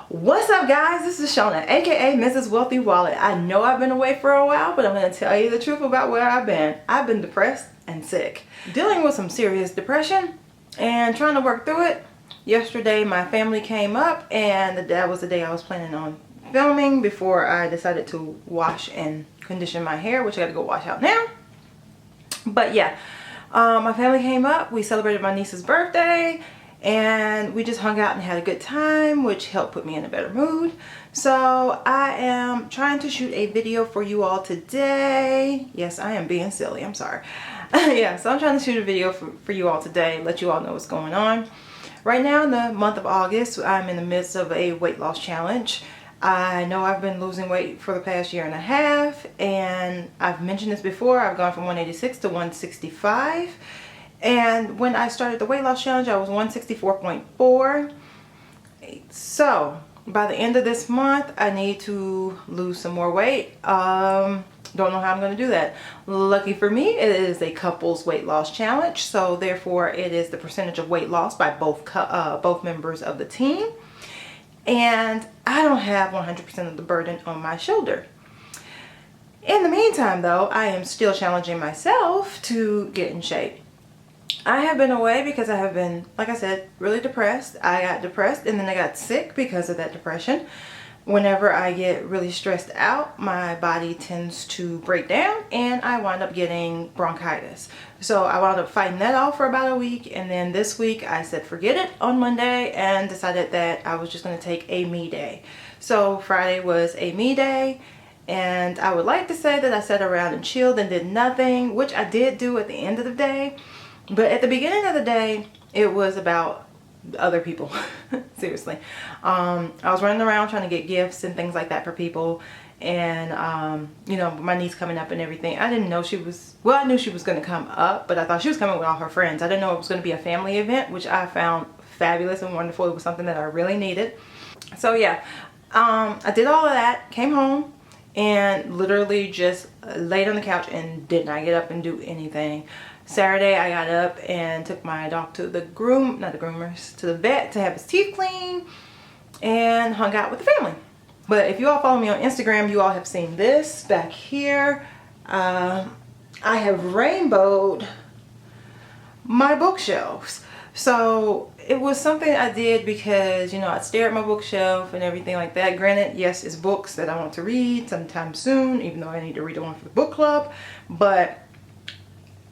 What's up, guys? This is Shona, aka Mrs. Wealthy Wallet. I know I've been away for a while, but I'm going to tell you the truth about where I've been. I've been depressed and sick, dealing with some serious depression and trying to work through it. Yesterday my family came up and that was the day I was planning on filming before I decided to wash and condition my hair, which I got to go wash out now. But yeah, my family came up, we celebrated my niece's birthday, and we just hung out and had a good time, which helped put me in a better mood. So I am trying to shoot a video for you all today. Yes, I am being silly, I'm sorry. Yeah, so I'm trying to shoot a video for you all today, let you all know what's going on. Right now in the month of August, I'm in the midst of a weight loss challenge. I know I've been losing weight for the past year and a half, and I've mentioned this before. I've gone from 186 to 165. And when I started the weight loss challenge, I was 164.4. So by the end of this month, I need to lose some more weight. Don't know how I'm going to do that. Lucky for me, it is a couples weight loss challenge, so therefore it is the percentage of weight loss by both members of the team. And I don't have 100% of the burden on my shoulder. In the meantime, though, I am still challenging myself to get in shape. I have been away because I have been, like I said, really depressed. I got depressed and then I got sick because of that depression. Whenever I get really stressed out, my body tends to break down and I wind up getting bronchitis. So I wound up fighting that off for about a week, and then this week I said forget it on Monday and decided that I was just going to take a me day. So Friday was a me day, and I would like to say that I sat around and chilled and did nothing, which I did do at the end of the day. But at the beginning of the day, it was about other people. Seriously. I was running around trying to get gifts and things like that for people. And, you know, my niece coming up and everything. I didn't know she was, well, I knew she was going to come up, but I thought she was coming with all her friends. I didn't know it was going to be a family event, which I found fabulous and wonderful. It was something that I really needed. So yeah, I did all of that, came home, and literally just laid on the couch and did not get up and do anything. Saturday I got up and took my dog to the to the vet to have his teeth cleaned and hung out with the family. But if you all follow me on Instagram, you all have seen this back here. I have rainbowed my bookshelves. So it was something I did because, you know, I stare at my bookshelf and everything like that. Granted, yes, it's books that I want to read sometime soon, even though I need to read one for the book club. But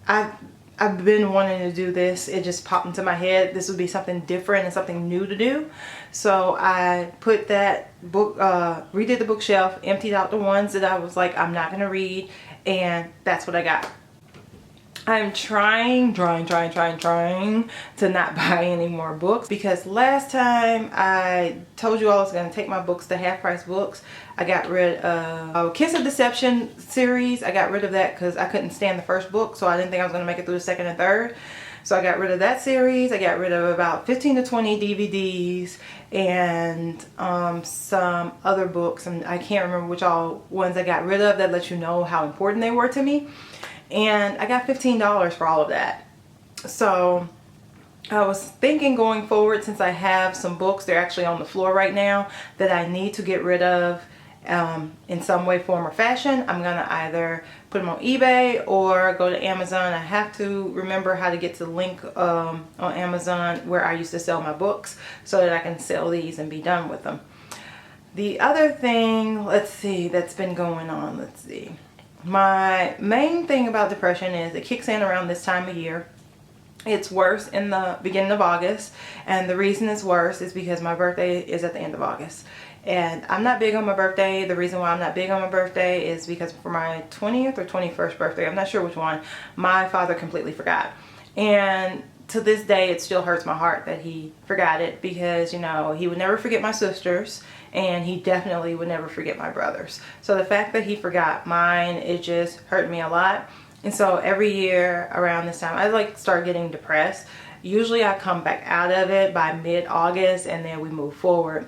I've been wanting to do this. It just popped into my head. This would be something different and something new to do. So I put that book, redid the bookshelf, emptied out the ones that I was like, I'm not going to read. And that's what I got. I'm trying to not buy any more books, because last time I told you all I was going to take my books to Half Price Books. I got rid of Kiss of Deception series. I got rid of that because I couldn't stand the first book, so I didn't think I was going to make it through the second and third. So I got rid of that series. I got rid of about 15 to 20 DVDs and some other books, and I can't remember which all ones I got rid of. That lets you know how important they were to me. And I got $15 for all of that. So I was thinking going forward, since I have some books, they're actually on the floor right now, that I need to get rid of in some way, form, or fashion. I'm going to either put them on eBay or go to Amazon. I have to remember how to get to the link on Amazon where I used to sell my books, so that I can sell these and be done with them. The other thing, let's see, that's been going on, let's see. My main thing about depression is it kicks in around this time of year. It's worse in the beginning of August, and the reason it's worse is because my birthday is at the end of August. And I'm not big on my birthday. The reason why I'm not big on my birthday is because for my 20th or 21st birthday, I'm not sure which one, my father completely forgot. And to this day, it still hurts my heart that he forgot it, because, you know, he would never forget my sisters, and he definitely would never forget my brothers. So the fact that he forgot mine, it just hurt me a lot. And so every year around this time, I like start getting depressed. Usually I come back out of it by mid-August, and then we move forward.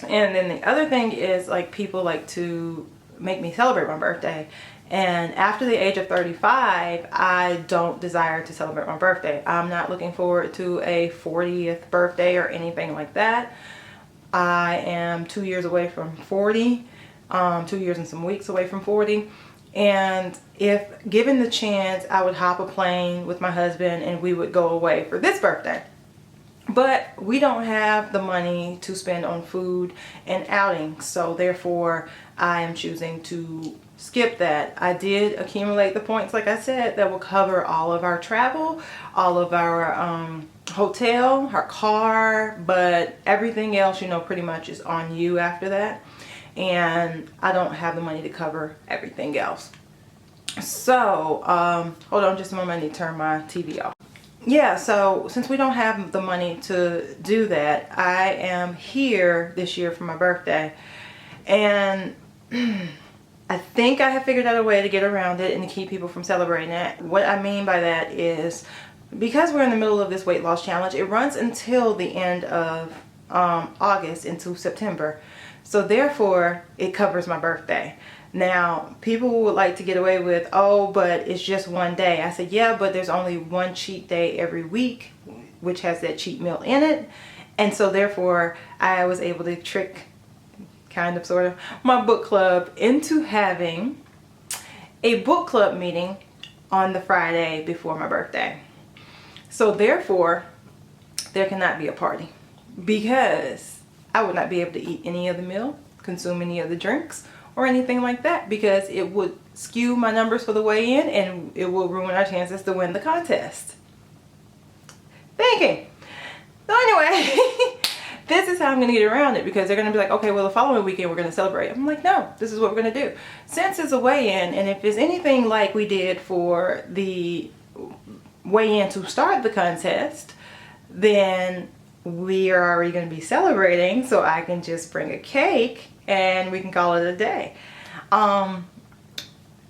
And then the other thing is, like, people like to make me celebrate my birthday. And after the age of 35, I don't desire to celebrate my birthday. I'm not looking forward to a 40th birthday or anything like that. I am 2 years away from 40, 2 years and some weeks away from 40. And if given the chance, I would hop a plane with my husband and we would go away for this birthday. But we don't have the money to spend on food and outings, so therefore I am choosing to skip that. I did accumulate the points, like I said, that will cover all of our travel, all of our hotel, our car, but everything else, you know, pretty much is on you after that. And I don't have the money to cover everything else. So, hold on just a moment, I need to turn my TV off. Yeah, so since we don't have the money to do that, I am here this year for my birthday. And I think I have figured out a way to get around it and to keep people from celebrating it. What I mean by that is, because we're in the middle of this weight loss challenge, it runs until the end of August into September. So therefore, it covers my birthday. Now, people would like to get away with, oh, but it's just one day. I said, yeah, but there's only one cheat day every week, which has that cheat meal in it. And so therefore, I was able to trick, kind of, sort of, my book club into having a book club meeting on the Friday before my birthday. So therefore, there cannot be a party because I would not be able to eat any of the meal, consume any of the drinks, or anything like that, because it would skew my numbers for the weigh-in and it will ruin our chances to win the contest. Thinking. So anyway, this is how I'm going to get around it, because they're going to be like, okay, well, the following weekend we're going to celebrate. I'm like, no, this is what we're going to do. Since it's a weigh-in, and if it's anything like we did for the weigh-in to start the contest, then we are already going to be celebrating, so I can just bring a cake and we can call it a day.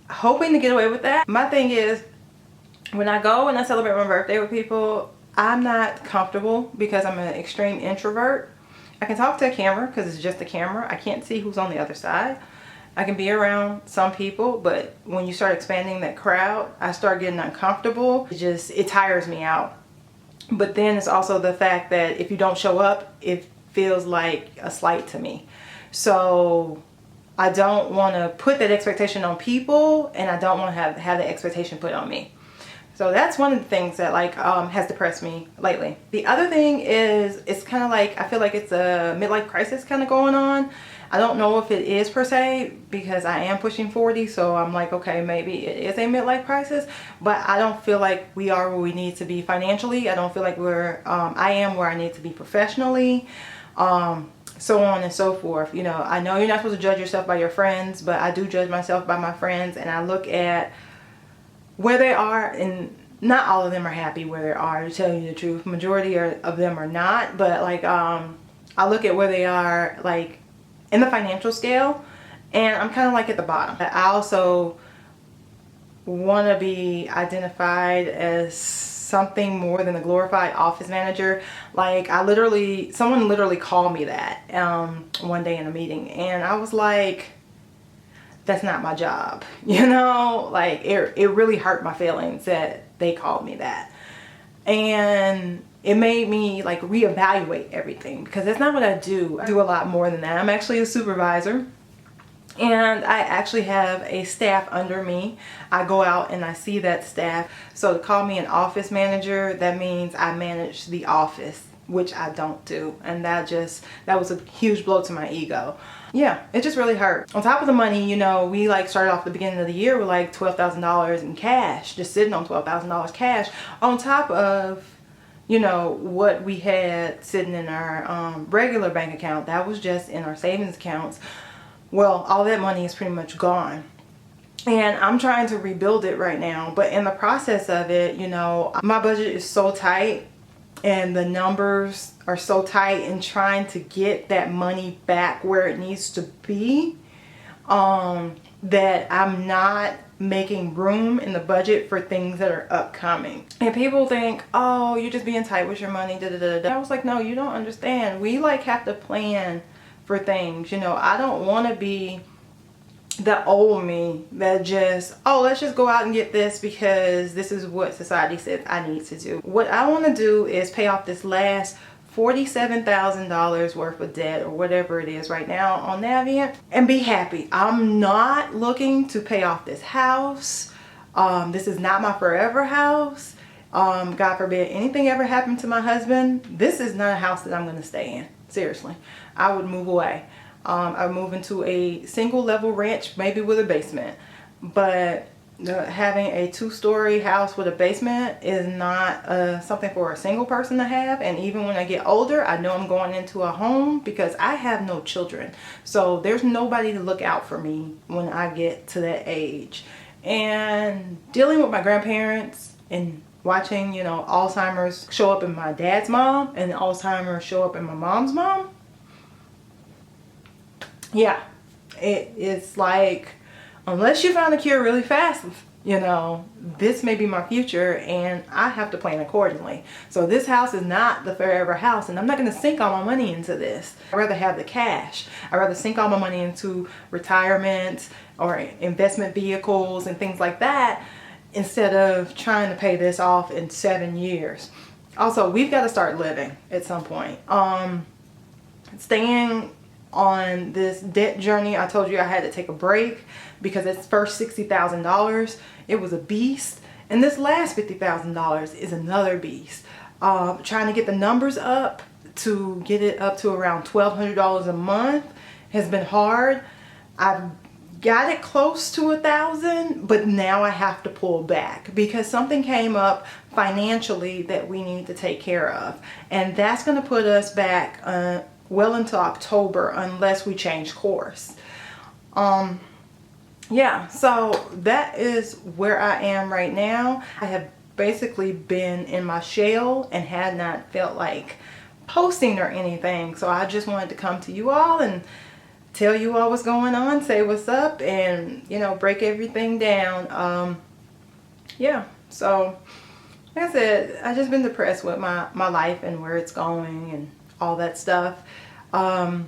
Hoping to get away with that. My thing is, when I go and I celebrate my birthday with people, I'm not comfortable because I'm an extreme introvert. I can talk to a camera because it's just a camera. I can't see who's on the other side. I can be around some people, but when you start expanding that crowd, I start getting uncomfortable. It tires me out. But then it's also the fact that if you don't show up, it feels like a slight to me. So I don't want to put that expectation on people, and I don't want to have the expectation put on me. So that's one of the things that has depressed me lately. The other thing is, it's kind of like, I feel like it's a midlife crisis kind of going on. I don't know if it is per se, because I am pushing 40, so I'm like, okay, maybe it is a midlife crisis, but I don't feel like we are where we need to be financially. I don't feel like I am where I need to be professionally, so on and so forth. You know, I know you're not supposed to judge yourself by your friends, but I do judge myself by my friends, and I look at where they are, and not all of them are happy where they are, to tell you the truth. Majority of them are not, but I look at where they are, like, in the financial scale, and I'm kind of like at the bottom. I also want to be identified as something more than a glorified office manager. Like, someone literally called me that one day in a meeting, and I was like, that's not my job, you know? Like, it really hurt my feelings that they called me that. And it made me like reevaluate everything, because that's not what I do. I do a lot more than that. I'm actually a supervisor, and I actually have a staff under me. I go out and I see that staff. So to call me an office manager, that means I manage the office, which I don't do. And that was a huge blow to my ego. Yeah, it just really hurt. On top of the money, you know, we started off the beginning of the year with like $12,000 in cash, just sitting on $12,000 cash, on top of, you know, what we had sitting in our regular bank account. That was just in our savings accounts. Well, all that money is pretty much gone. And I'm trying to rebuild it right now. But in the process of it, you know, my budget is so tight, and the numbers are so tight, and trying to get that money back where it needs to be, that I'm not making room in the budget for things that are upcoming. And people think, oh, you're just being tight with your money, da da da da. I was like, no, you don't understand. We have to plan for things. You know, I don't want to be the old me that just, oh, let's just go out and get this because this is what society says I need to do. What I want to do is pay off this last $47,000 worth of debt or whatever it is right now on Navient and be happy. I'm not looking to pay off this house. This is not my forever house. God forbid anything ever happened to my husband. This is not a house that I'm going to stay in. Seriously, I would move away. I would move into a single level ranch, maybe with a basement. But having a 2-story house with a basement is not something for a single person to have. And even when I get older, I know I'm going into a home because I have no children. So there's nobody to look out for me when I get to that age. And dealing with my grandparents and watching, you know, Alzheimer's show up in my dad's mom and Alzheimer's show up in my mom's mom. Yeah, it's like, unless you find a cure really fast, you know, this may be my future and I have to plan accordingly. So this house is not the forever house, and I'm not going to sink all my money into this. I'd rather have the cash. I'd rather sink all my money into retirement or investment vehicles and things like that instead of trying to pay this off in 7 years. Also, we've got to start living at some point. Staying on this debt journey, I told you I had to take a break because its first $60,000, it was a beast, and this last $50,000 is another beast. Trying to get the numbers up to get it up to around $1,200 a month has been hard. I've got it close to $1,000, but now I have to pull back because something came up financially that we need to take care of, and that's going to put us back well into October unless we change course. Yeah, so that is where I am right now. I have basically been in my shell and had not felt like posting or anything, so I just wanted to come to you all and tell you all what's going on, say what's up, and, you know, break everything down. Yeah, so like I said, I've just been depressed with my life and where it's going and all that stuff. Yeah,